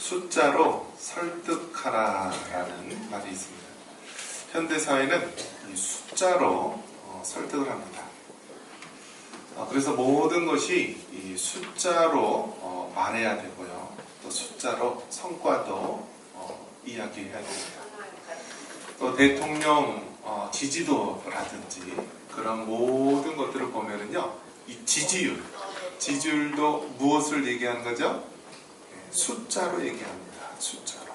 숫자로 설득하라라는 말이 있습니다. 현대사회는 이 숫자로 설득을 합니다. 그래서 모든 것이 이 숫자로 말해야 되고요. 또 숫자로 성과도 이야기해야 됩니다. 또 대통령 지지도라든지 그런 모든 것들을 보면은요, 이 지지율도 무엇을 얘기하는 거죠? 숫자로 얘기합니다. 숫자로.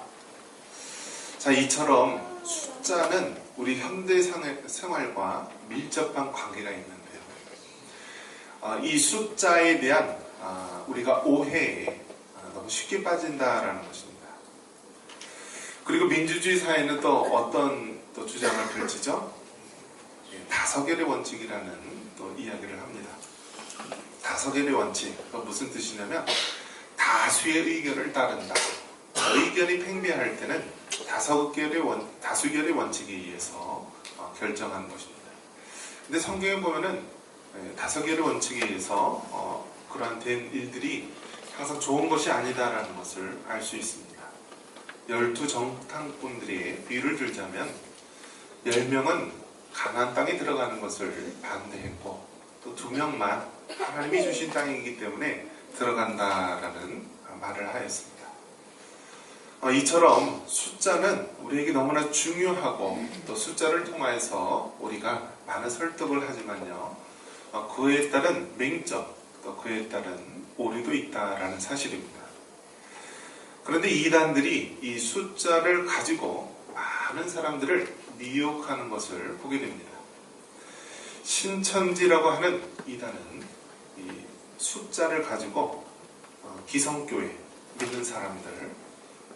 자, 이처럼 숫자는 우리 현대 생활과 밀접한 관계가 있는데요. 이 숫자에 대한 우리가 오해에 너무 쉽게 빠진다라는 것입니다. 그리고 민주주의 사회는 또 어떤 또 주장을 펼치죠? 다서결의 원칙이라는 또 이야기를 합니다. 다서결의 원칙, 무슨 뜻이냐면 다수의 의견을 따른다. 의견이 팽배할 때는 다수결의 원칙에 의해서 결정하는 것입니다. 근데 성경에 보면은 다서결의 원칙에 의해서 그러한 된 일들이 항상 좋은 것이 아니다라는 것을 알 수 있습니다. 12 정탐꾼들의 비유를 들자면 10명은 가나안 땅에 들어가는 것을 반대했고 또 2명만 하나님이 주신 땅이기 때문에 들어간다라는 말을 하였습니다. 이처럼 숫자는 우리에게 너무나 중요하고 또 숫자를 통하여서 우리가 많은 설득을 하지만요, 그에 따른 맹점 또 그에 따른 오류도 있다라는 사실입니다. 그런데 이단들이 이 숫자를 가지고 많은 사람들을 미혹하는 것을 보게 됩니다. 신천지라고 하는 이단은 이 숫자를 가지고 기성교회 믿는 사람들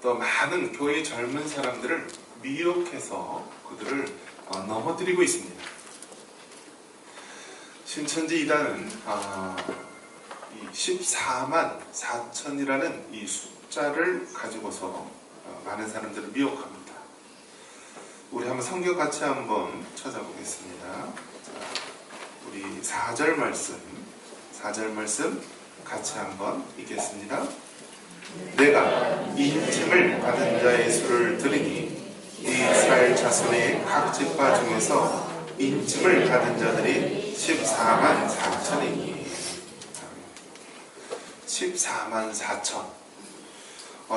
또 많은 교회 젊은 사람들을 미혹해서 그들을 넘어뜨리고 있습니다. 신천지 이단은 14만 4천이라는 이 숫자를 가지고서 많은 사람들을 미혹합니다. 우리 한번 성경 같이 한번 찾아보겠습니다. 우리 4절 말씀 같이 한번 읽겠습니다. 내가 인침을 받은 자의 수를 들으니 이스라엘 자손의 각 지파 중에서 인침을 받은 자들이 14만 4천이니 14만 4천.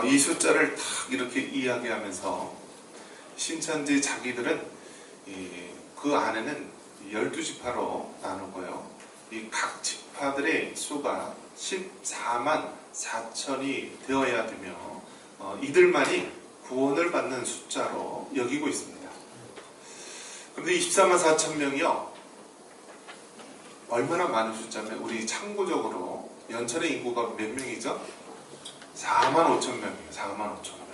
이 숫자를 딱 이렇게 이야기하면서 신천지 자기들은 그 안에는 12지파로 나누고요. 이 각 지파들의 수가 14만 4천이 되어야 되며 이들만이 구원을 받는 숫자로 여기고 있습니다. 그런데 24만 4천 명이요, 얼마나 많은 숫자면 우리 참고적으로 연천의 인구가 몇 명이죠? 4만 5천 명이에요. 4만 5천 명.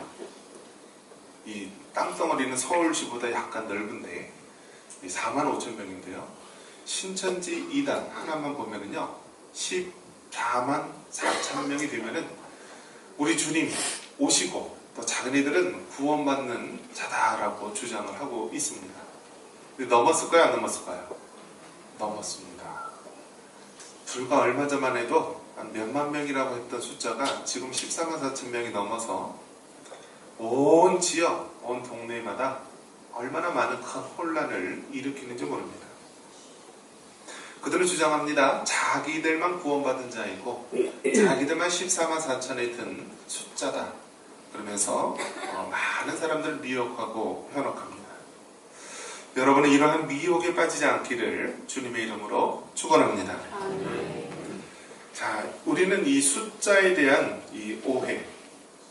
이 땅덩어리는 서울시보다 약간 넓은데 4만 5천 명인데요. 신천지 2단 하나만 보면은요, 14만 4천 명이 되면은 우리 주님 오시고 또 자기네들은 구원받는 자다라고 주장을 하고 있습니다. 근데 넘었을까요? 안 넘었을까요? 넘었습니다. 불과 얼마 전만 해도 한 몇만 명이라고 했던 숫자가 지금 14만 4천 명이 넘어서 온 지역, 온 동네마다 얼마나 많은 큰 혼란을 일으키는지 모릅니다. 그들은 주장합니다. 자기들만 구원받은 자이고 자기들만 14만 4천에 든 숫자다. 그러면서 많은 사람들을 미혹하고 현혹합니다. 여러분은 이러한 미혹에 빠지지 않기를 주님의 이름으로 축원합니다. 자, 우리는 이 숫자에 대한 이 오해,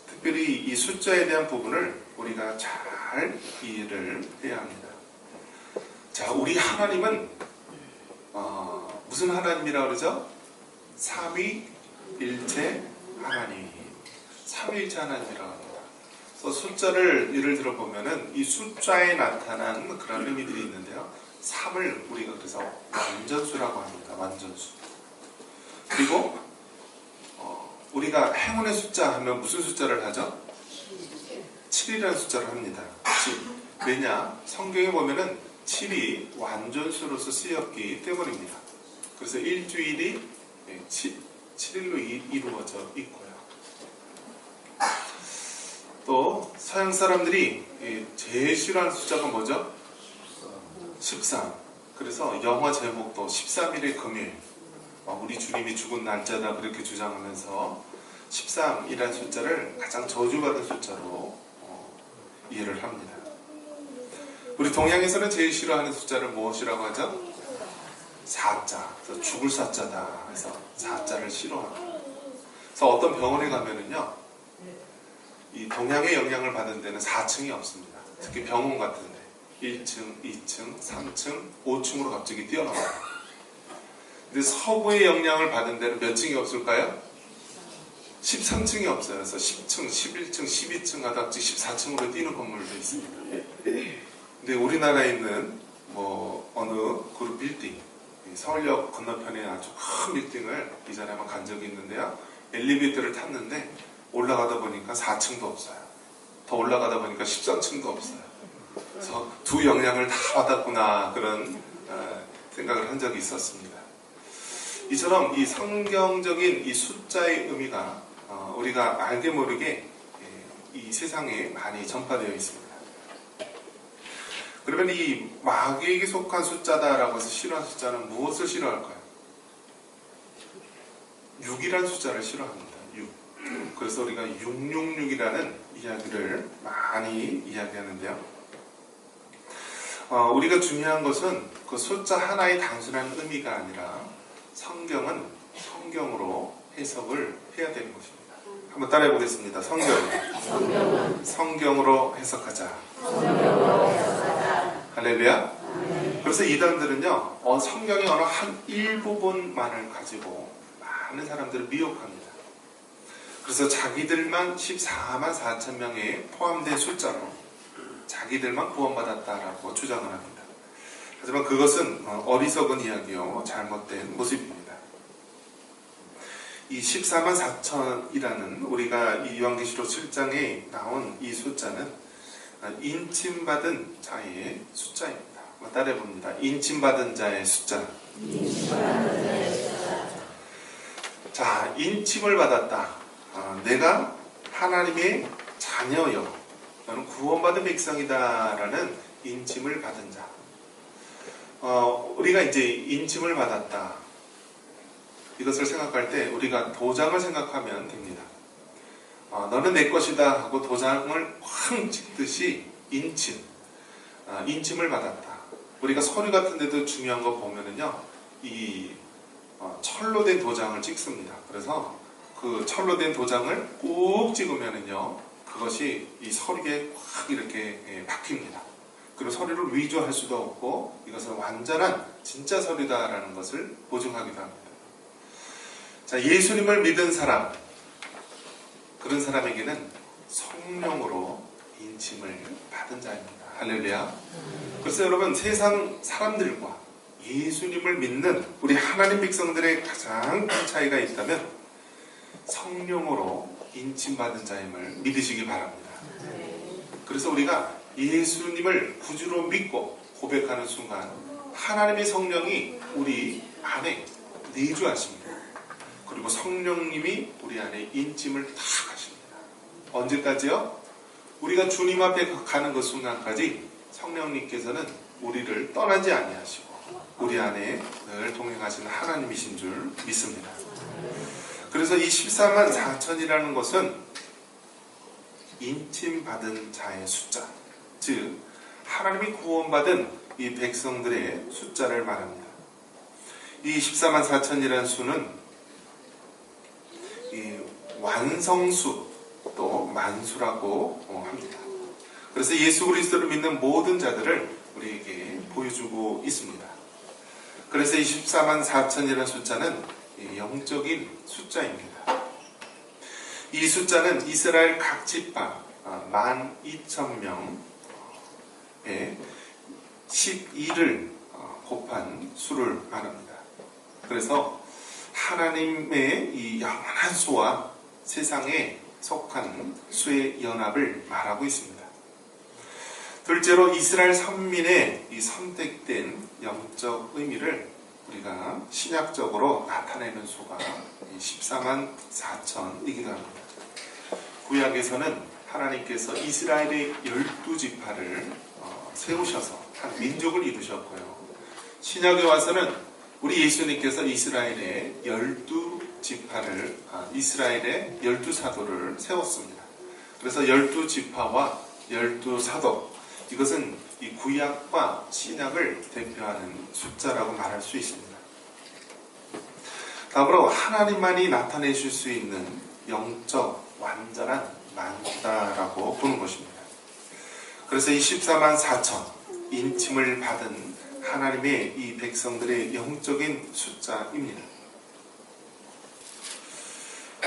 특별히 이 숫자에 대한 부분을 우리가 잘 이해를 해야 합니다. 자, 우리 하나님은 무슨 하나님이라고 그러죠? 삼위일체 하나님, 삼위일체 하나님이라고 합니다. 그래서 숫자를 예를 들어 보면은 이 숫자에 나타난 그런 의미들이 있는데요. 3을 우리가 그래서 완전수라고 합니다. 완전수. 그리고 우리가 행운의 숫자 하면 무슨 숫자를 하죠? 7이라는 숫자를 합니다. 7. 왜냐? 성경에 보면은 7이 완전수로서 쓰였기 때문입니다. 그래서 일주일이 7일로 이루어져 있고요. 서양 사람들이 제일 싫어하는 숫자가 뭐죠? 13. 그래서 영화 제목도 13일의 금요일, 우리 주님이 죽은 날짜다 그렇게 주장하면서 13이라는 숫자를 가장 저주받은 숫자로 이해를 합니다. 우리 동양에서는 제일 싫어하는 숫자를 무엇이라고 하죠? 4자. 그래서 죽을 사자다. 그래서 4자를 싫어합니다. 그래서 어떤 병원에 가면은요, 이 동양의 영향을 받은 데는 4층이 없습니다. 특히 병원 같은데 1층, 2층, 3층, 5층으로 갑자기 뛰어나와요. 근데 서구의 영향을 받은 데는 몇 층이 없을까요? 13층이 없어요. 그래서 10층, 11층, 12층 하다 14층으로 뛰는 건물도 있습니다. 근데 우리나라에 있는 어느 그룹 빌딩, 서울역 건너편에 아주 큰 빌딩을 이전에 한번 간 적이 있는데요. 엘리베이터를 탔는데 올라가다 보니까 4층도 없어요. 더 올라가다 보니까 13층도 없어요. 그래서 두 영향을 다 받았구나 그런 생각을 한 적이 있었습니다. 이처럼 이 성경적인 이 숫자의 의미가 우리가 알게 모르게 이 세상에 많이 전파되어 있습니다. 그러면 이 마귀에게 속한 숫자다라고 해서 싫어하는 숫자는 무엇을 싫어할까요? 6이라는 숫자를 싫어합니다. 6. 그래서 우리가 666이라는 이야기를 많이 이야기하는데요. 우리가 중요한 것은 그 숫자 하나의 단순한 의미가 아니라 성경은 성경으로 해석을 해야 되는 것입니다. 한번 따라해 보겠습니다. 성경으로 해석하자. 할렐루야. 그래서 이단들은요, 성경의 어느 한 일부분만을 가지고 많은 사람들을 미혹합니다. 그래서 자기들만 14만 4천 명에 포함된 숫자로 자기들만 구원받았다라고 주장을 합니다. 하지만 그것은 어리석은 이야기요, 잘못된 모습입니다. 이 14만 4천이라는 우리가 이 요한계시록 7장에 나온 이 숫자는 인침받은 자의 숫자입니다. 따라해봅니다. 인침받은 자의 숫자. 자, 인침을 받았다. 내가 하나님의 자녀여, 너는 구원받은 백성이다라는 인침을 받은 자. 우리가 이제 인침을 받았다. 이것을 생각할 때 우리가 도장을 생각하면 됩니다. 너는 내 것이다 하고 도장을 확 찍듯이 인침을 받았다. 우리가 서류 같은 데도 중요한 거 보면은요, 이 철로 된 도장을 찍습니다. 그래서 그 철로 된 도장을 꾹 찍으면은요, 그것이 이 서류에 확 이렇게 박힙니다. 그리고 서류를 위조할 수도 없고 이것은 완전한 진짜 서류다라는 것을 보증하기도 합니다. 자, 예수님을 믿은 사람, 그런 사람에게는 성령으로 인침을 받은 자입니다. 할렐루야. 그래서 여러분, 세상 사람들과 예수님을 믿는 우리 하나님 백성들의 가장 큰 차이가 있다면 성령으로 인침받은 자임을 믿으시기 바랍니다. 그래서 우리가 예수님을 구주로 믿고 고백하는 순간 하나님의 성령이 우리 안에 내주하십니다. 그리고 성령님이 우리 안에 인침을 다 하십니다. 언제까지요? 우리가 주님 앞에 가는 그 순간까지 성령님께서는 우리를 떠나지 아니하시고 우리 안에 늘 동행하시는 하나님이신 줄 믿습니다. 그래서 이 14만 4천이라는 것은 인침받은 자의 숫자, 즉 하나님이 구원받은 이 백성들의 숫자를 말합니다. 이 14만 4천이라는 수는 이 완성수 또 만수라고 합니다. 그래서 예수 그리스도를 믿는 모든 자들을 우리에게 보여주고 있습니다. 그래서 이 14만 4천이라는 숫자는 영적인 숫자입니다. 이 숫자는 이스라엘 각 지파 12,000명에 12를 곱한 수를 말합니다. 그래서 하나님의 이 영원한 수와 세상에 속한 수의 연합을 말하고 있습니다. 둘째로 이스라엘 선민의 이 선택된 영적 의미를 우리가 신약적으로 나타내는 수가 14만 4천이기도 합니다. 구약에서는 하나님께서 이스라엘의 12지파를 세우셔서 한 민족을 이루셨고요. 신약에 와서는 우리 예수님께서 이스라엘의 12지파를 이스라엘의 12사도를 세웠습니다. 그래서 12지파와 12사도, 이것은 이 구약과 신약을 대표하는 숫자라고 말할 수 있습니다. 다음으로 하나님만이 나타내실 수 있는 영적 완전한 만다라고 보는 것입니다. 그래서 이 14만 4천 인침을 받은 하나님의 이 백성들의 영적인 숫자입니다.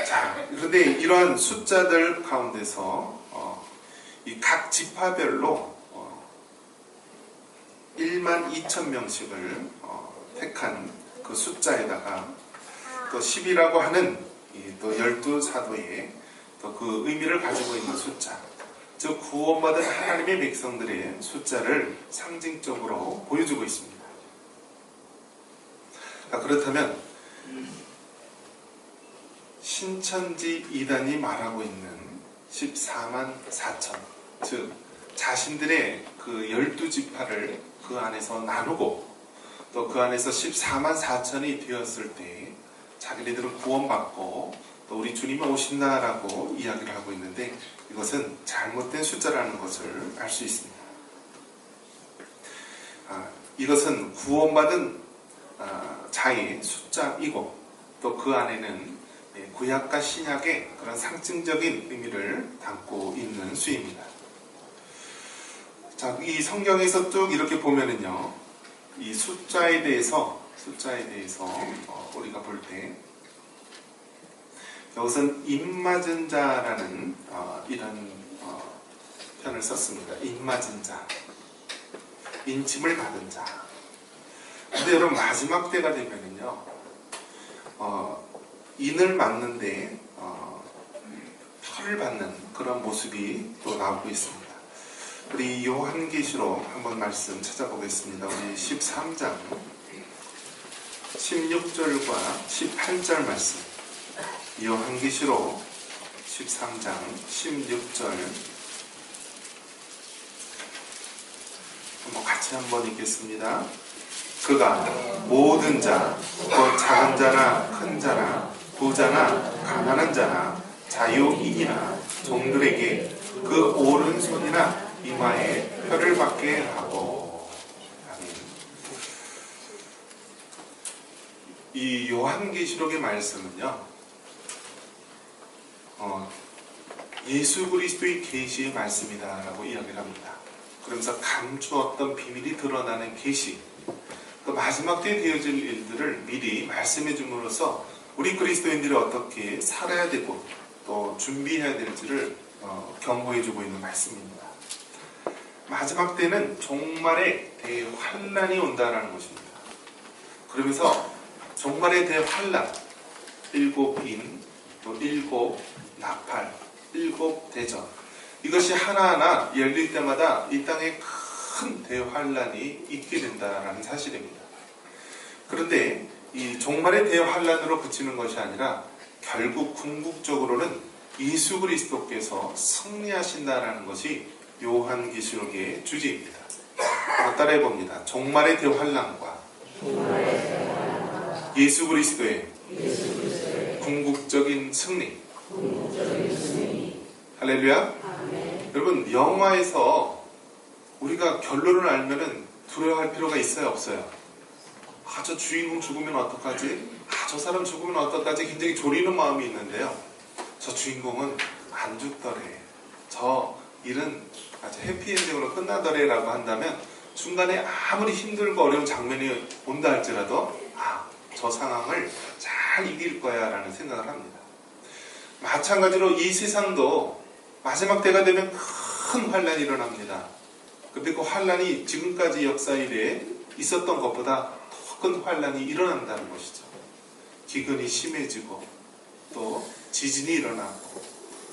자, 그런데 이러한 숫자들 가운데서 이 각 지파별로 1만 2천 명씩을 택한 그 숫자에다가 또 10이라고 하는 또 12사도의 또 그 의미를 가지고 있는 숫자, 즉 구원받은 하나님의 백성들의 숫자를 상징적으로 보여주고 있습니다. 그렇다면 신천지 이단이 말하고 있는 14만 4천, 즉 자신들의 그 12지파를 그 안에서 나누고 또 그 안에서 14만 4천이 되었을 때 자기네들은 구원받고 또 우리 주님이 오신다라고 이야기를 하고 있는데, 이것은 잘못된 숫자라는 것을 알 수 있습니다. 이것은 구원받은 자의 숫자이고 또 그 안에는 구약과 신약의 그런 상징적인 의미를 담고 있는 수입니다. 자, 이 성경에서 쭉 이렇게 보면은요, 이 숫자에 대해서 우리가 볼 때 여기서는 입맞은 자라는 이런 표현을 썼습니다. 입맞은 자, 인침을 받은 자. 근데 여러분 마지막 때가 되면은요, 인을 맞는데 표를 받는 그런 모습이 또 나오고 있습니다. 우리 요한계시록 한번 말씀 찾아보겠습니다. 우리 13장 16절과 18절 말씀. 요한계시록 13장 16절 같이 한번 읽겠습니다. 그가 모든 자, 곧 작은 자나 큰 자나 부자나 가난한 자나 자유인이나 종들에게 그 오른손이나 이마에 표를 받게 하고. 이 요한계시록의 말씀은요, 예수 그리스도의 계시의 말씀이다라고 이야기를 합니다. 그러면서 감추었던 비밀이 드러나는 계시, 그 마지막 때에 되어질 일들을 미리 말씀해 줌으로써 우리 그리스도인들이 어떻게 살아야 되고 또 준비해야 될지를 경고해 주고 있는 말씀입니다. 마지막 때는 종말의 대환란이 온다라는 것입니다. 그러면서 종말의 대환란, 7인, 또 7 나팔, 7 대전, 이것이 하나하나 열릴 때마다 이 땅에 큰 대환란이 있게 된다라는 사실입니다. 그런데 이 종말의 대환란으로 그치는 것이 아니라 결국 궁극적으로는 예수 그리스도께서 승리하신다라는 것이 요한계시록의 주제입니다. 따라해 봅니다. 종말의 대환란과 예수 그리스도의 궁극적인 승리. 할렐루야. 여러분, 영화에서 우리가 결론을 알면은 두려워할 필요가 있어요, 없어요? 저 주인공 죽으면 어떡하지? 저 사람 죽으면 어떡하지? 굉장히 졸이는 마음이 있는데요, 저 주인공은 안 죽더래, 저 일은 아주 해피엔딩으로 끝나더래 라고 한다면 중간에 아무리 힘들고 어려운 장면이 온다 할지라도 저 상황을 잘 이길 거야 라는 생각을 합니다. 마찬가지로 이 세상도 마지막 때가 되면 큰 환란이 일어납니다. 근데 그 환란이 지금까지 역사 이래에 있었던 것보다 더 큰 환란이 일어난다는 것이죠. 기근이 심해지고 또 지진이 일어나고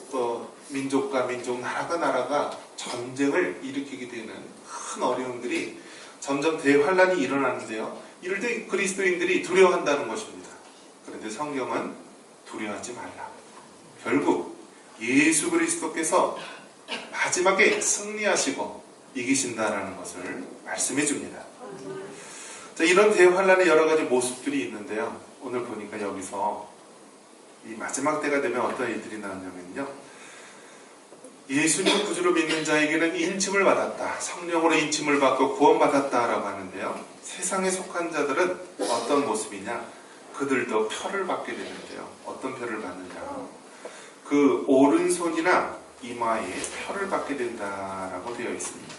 또 민족과 민족, 나라가 나라가 전쟁을 일으키게 되는 큰 어려움들이 점점 대환란이 일어나는데요, 이럴 때 그리스도인들이 두려워한다는 것입니다. 그런데 성경은 두려워하지 말라. 결국 예수 그리스도께서 마지막에 승리하시고 이기신다라는 것을 말씀해 줍니다. 자, 이런 대환란의 여러 가지 모습들이 있는데요. 오늘 보니까 여기서 이 마지막 때가 되면 어떤 일들이 나오냐면요. 예수님 구주로 믿는 자에게는 인침을 받았다. 성령으로 인침을 받고 구원받았다라고 하는데요. 세상에 속한 자들은 어떤 모습이냐? 그들도 표를 받게 되는데요. 어떤 표를 받느냐? 그 오른손이나 이마에 표를 받게 된다라고 되어 있습니다.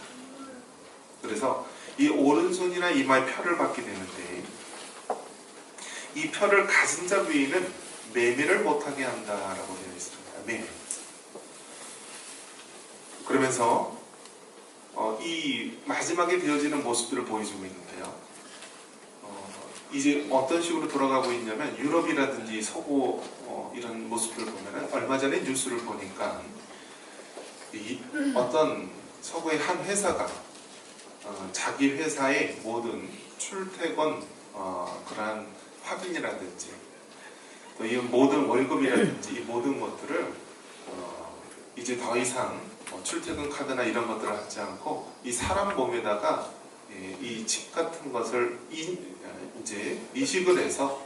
그래서 이 오른손이나 이마에 표를 받게 되는데 이 표를 가진 자 위에는 매매를 못하게 한다라고 되어 있습니다. 매매. 그러면서 이 마지막에 되어지는 모습들을 보여주고 있는데요. 이제 어떤 식으로 돌아가고 있냐면 유럽이라든지 서구 이런 모습들을 보면은 얼마 전에 뉴스를 보니까 어떤 서구의 한 회사가 자기 회사의 모든 출퇴근 그러한 확인이라든지 또 이 모든 월급이라든지 이 모든 것들을 이제 더 이상 출퇴근 카드나 이런 것들을 하지 않고 이 사람 몸에다가 이 칩 같은 것을 이제 이식을 해서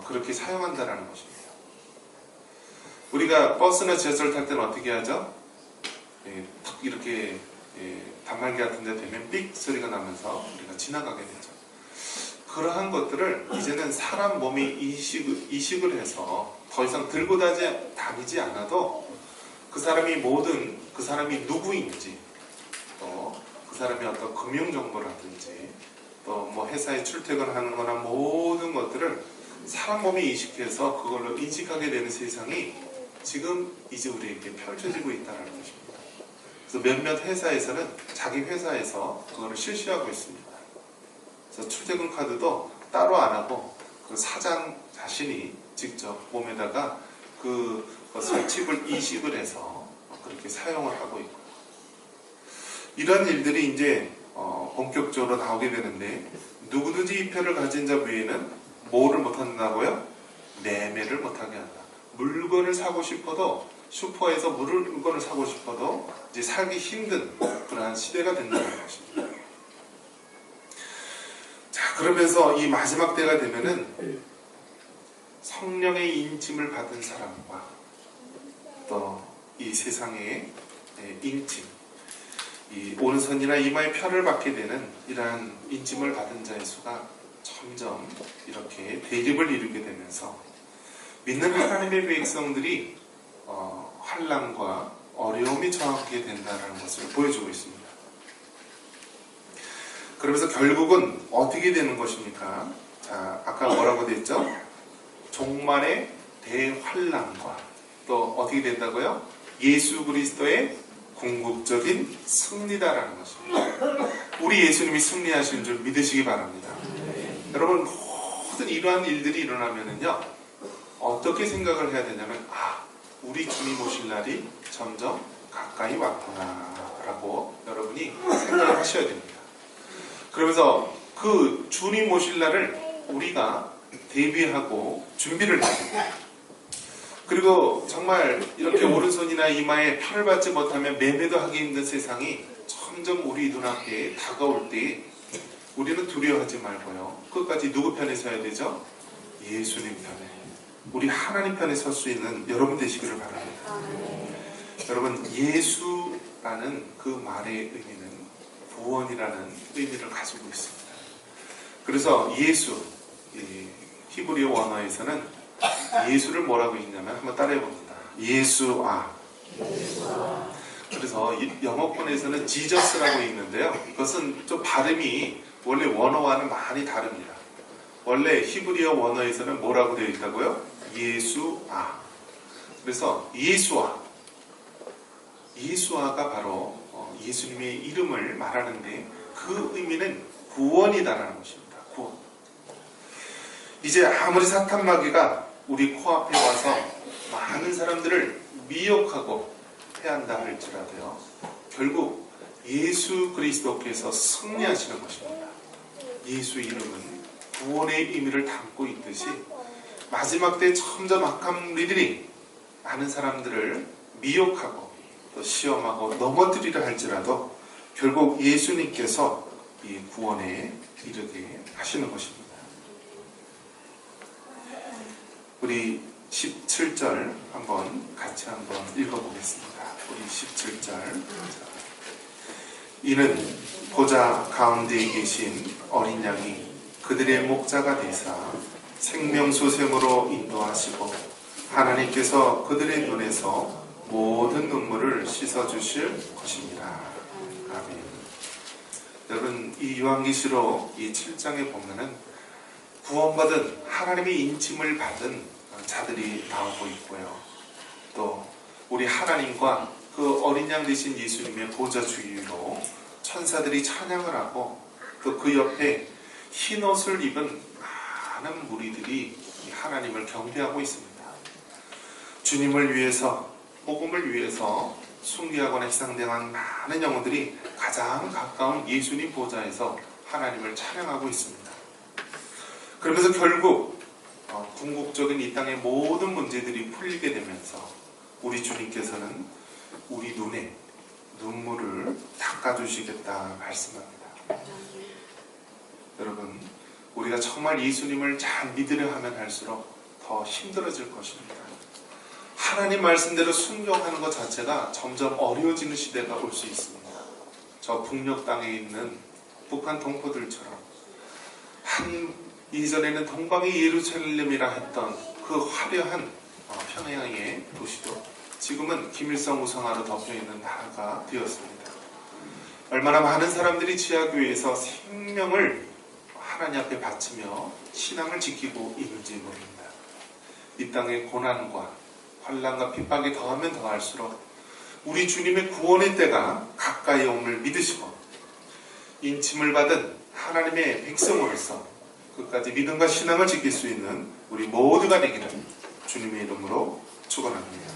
그렇게 사용한다라는 것입니다. 우리가 버스나 지하철 탈 때는 어떻게 하죠? 탁 이렇게 단말기 같은 데 되면 삑 소리가 나면서 우리가 지나가게 되죠. 그러한 것들을 이제는 사람 몸이 이식을 해서 더 이상 들고 다니지 않아도 그 사람이 그 사람이 누구인지 또 그 사람이 어떤 금융정보라든지 또 뭐 회사에 출퇴근하는 거나 모든 것들을 사람 몸이 이식해서 그걸로 인식하게 되는 세상이 지금 이제 우리에게 펼쳐지고 있다는 것입니다. 그래서 몇몇 회사에서는 자기 회사에서 그거를 실시하고 있습니다. 그래서 출퇴근 카드도 따로 안 하고 그 사장 자신이 직접 몸에다가 그것을 칩을 이식을 해서 그렇게 사용을 하고 있고요. 이런 일들이 이제 본격적으로 나오게 되는데 누구든지 이 표를 가진 자 외에는 뭐를 못한다고요? 매매를 못하게 한다. 물건을 사고 싶어도 슈퍼에서 물건을 사고 싶어도 이제 사기 힘든 그러한 시대가 된다는 것입니다. 자, 그러면서 이 마지막 때가 되면은 성령의 인침을 받은 사람과 또 이 세상의 인침, 이 오른손이나 이마에 표를 받게 되는 이러한 인침을 받은 자의 수가 점점 이렇게 대립을 이루게 되면서 믿는 하나님의 백성들이 환난과 어려움이 처하게 된다는 것을 보여주고 있습니다. 그러면서 결국은 어떻게 되는 것입니까? 자, 아까 뭐라고 됐죠? 종말의 대환난과 또 어떻게 된다고요? 예수 그리스도의 궁극적인 승리다라는 것입니다. 우리 예수님이 승리하신 줄 믿으시기 바랍니다. 여러분, 모든 이러한 일들이 일어나면은요, 어떻게 생각을 해야 되냐면, 우리 주님 오실 날이 점점 가까이 왔구나라고 여러분이 생각을 하셔야 됩니다. 그러면서 그 주님 오실 날을 우리가 대비하고 준비를 해야 됩니다. 그리고 정말 이렇게 오른손이나 이마에 표를 받지 못하면 매매도 하기 힘든 세상이 점점 우리 눈앞에 다가올 때 우리는 두려워하지 말고요. 끝까지 누구 편에 서야 되죠? 예수님 편에. 우리 하나님 편에 설 수 있는 여러분 되시기를 바랍니다. 여러분, 예수라는 그 말의 의미는 구원이라는 의미를 가지고 있습니다. 그래서 예수, 히브리어 원어에서는 예수를 뭐라고 읽냐면 한번 따라해 봅니다. 예수아. 그래서 영어권에서는 지저스라고 읽는데요. 이것은 좀 발음이 원래 원어와는 많이 다릅니다. 원래 히브리어 원어에서는 뭐라고 되어 있다고요? 예수아. 그래서 예수아가 바로 예수님의 이름을 말하는데 그 의미는 구원이다라는 것입니다. 구원. 이제 아무리 사탄 마귀가 우리 코앞에 와서 많은 사람들을 미혹하고 해한다 할지라도요, 결국 예수 그리스도께서 승리하시는 것입니다. 예수 이름은 구원의 의미를 담고 있듯이 마지막 때 점점 악한 무리들이 많은 사람들을 미혹하고 또 시험하고 넘어뜨리려 할지라도 결국 예수님께서 이 구원에 이르게 하시는 것입니다. 우리 17절 같이 한번 읽어보겠습니다. 우리 17절. 이는 보좌 가운데에 계신 어린 양이 그들의 목자가 되사 생명수샘으로 인도하시고 하나님께서 그들의 눈에서 모든 눈물을 씻어주실 것입니다. 아멘. 여러분, 이 요한계시록 이 7장에 보면은 구원받은 하나님의 인침을 받은 자들이 나오고 있고요. 또 우리 하나님과 그 어린 양 되신 예수님의 보좌 주위로 천사들이 찬양을 하고 또 그 옆에 흰 옷을 입은 많은 무리들이 하나님을 경배하고 있습니다. 주님을 위해서, 복음을 위해서 숭배하거나 희생당한 많은 영혼들이 가장 가까운 예수님 보좌에서 하나님을 찬양하고 있습니다. 그러면서 결국 궁극적인 이 땅의 모든 문제들이 풀리게 되면서 우리 주님께서는 우리 눈에 눈물을 닦아주시겠다 말씀합니다. 여러분, 우리가 정말 예수님을 잘 믿으려 하면 할수록 더 힘들어질 것입니다. 하나님 말씀대로 순종하는 것 자체가 점점 어려워지는 시대가 올 수 있습니다. 저 북녘 땅에 있는 북한 동포들처럼 이전에는 동방의 예루살렘이라 했던 그 화려한 평양의 도시도 지금은 김일성 우상화로 덮여있는 나라가 되었습니다. 얼마나 많은 사람들이 지하교회에서 생명을 하나님 앞에 바치며 신앙을 지키고 있는지 모릅니다. 이 땅의 고난과 환난과 핍박이 더하면 더할수록 우리 주님의 구원의 때가 가까이 옴을 믿으시고 인침을 받은 하나님의 백성으로서 끝까지 믿음과 신앙을 지킬 수 있는 우리 모두가 되기를 주님의 이름으로 축원합니다.